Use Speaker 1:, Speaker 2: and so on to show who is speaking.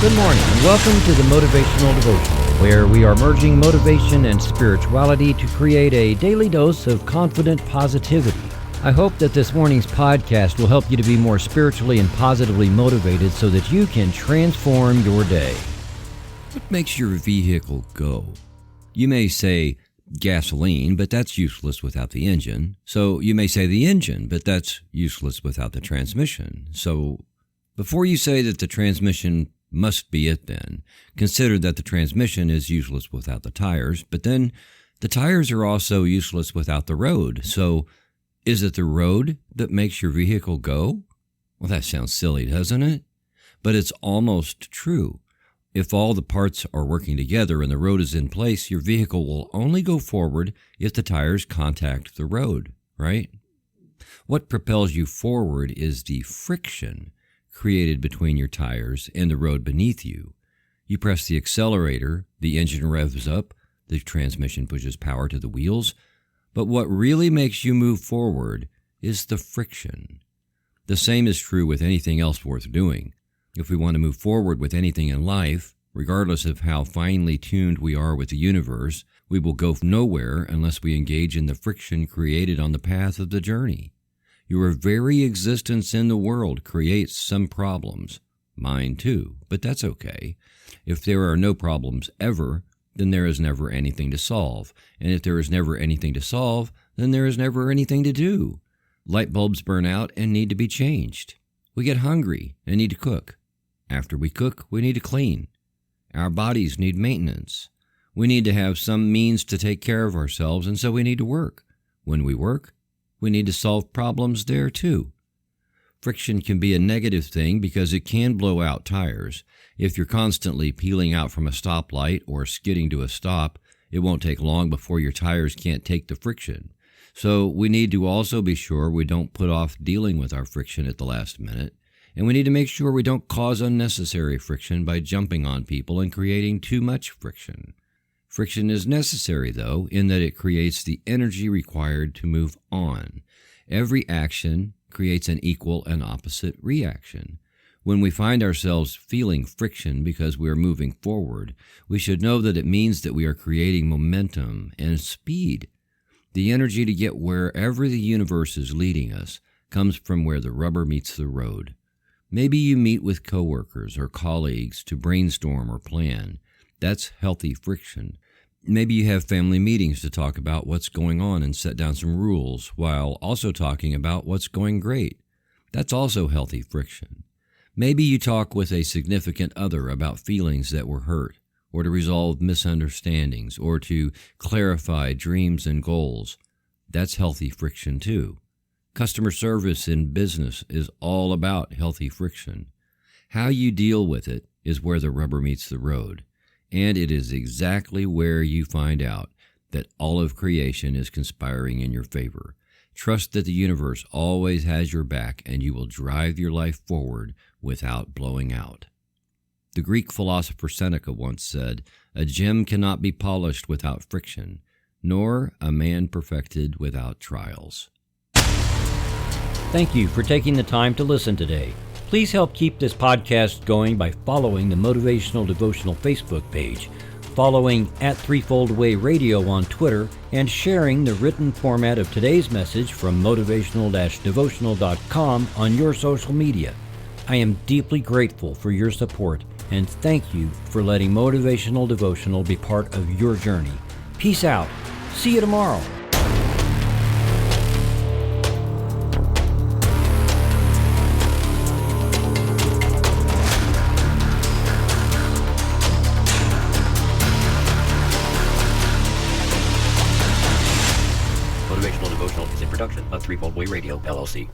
Speaker 1: Good morning and welcome to the Motivational Devotional, where we are merging motivation and spirituality to create a daily dose of confident positivity. I hope that this morning's podcast will help you to be more spiritually and positively motivated so that you can transform your day.
Speaker 2: What makes your vehicle go? You may say gasoline, but that's useless without the engine. So you may say the engine, but that's useless without the transmission. So before you say that the transmission must be it, then consider that the transmission is useless without the tires, but then the tires are also useless without the road. So is it the road that makes your vehicle go? Well, that sounds silly, doesn't it? But it's almost true. If all the parts are working together and the road is in place, your vehicle will only go forward if the tires contact the road, right? What propels you forward is the friction created between your tires and the road beneath you. You press the accelerator, the engine revs up, the transmission pushes power to the wheels, but what really makes you move forward is the friction. The same is true with anything else worth doing. If we want to move forward with anything in life, regardless of how finely tuned we are with the universe, we will go nowhere unless we engage in the friction created on the path of the journey. Your very existence in the world creates some problems. Mine too, but that's okay. If there are no problems ever, then there is never anything to solve. And if there is never anything to solve, then there is never anything to do. Light bulbs burn out and need to be changed. We get hungry and need to cook. After we cook, we need to clean. Our bodies need maintenance. We need to have some means to take care of ourselves, and so we need to work. When we work, we need to solve problems there too. Friction can be a negative thing because it can blow out tires. If you're constantly peeling out from a stoplight or skidding to a stop, it won't take long before your tires can't take the friction. So we need to also be sure we don't put off dealing with our friction at the last minute. And we need to make sure we don't cause unnecessary friction by jumping on people and creating too much friction. Friction is necessary, though, in that it creates the energy required to move on. Every action creates an equal and opposite reaction. When we find ourselves feeling friction because we are moving forward, we should know that it means that we are creating momentum and speed. The energy to get wherever the universe is leading us comes from where the rubber meets the road. Maybe you meet with coworkers or colleagues to brainstorm or plan. That's healthy friction. Maybe you have family meetings to talk about what's going on and set down some rules while also talking about what's going great. That's also healthy friction. Maybe you talk with a significant other about feelings that were hurt, or to resolve misunderstandings, or to clarify dreams and goals. That's healthy friction too. Customer service in business is all about healthy friction. How you deal with it is where the rubber meets the road. And it is exactly where you find out that all of creation is conspiring in your favor. Trust that the universe always has your back and you will drive your life forward without blowing out. The Greek philosopher Seneca once said, "A gem cannot be polished without friction, nor a man perfected without trials."
Speaker 1: Thank you for taking the time to listen today. Please help keep this podcast going by following the Motivational Devotional Facebook page, following @Threefold Way Radio on Twitter, and sharing the written format of today's message from motivational-devotional.com on your social media. I am deeply grateful for your support, and thank you for letting Motivational Devotional be part of your journey. Peace out. See you tomorrow.
Speaker 3: Motivational Devotional is a production of Threefold Way Radio, LLC.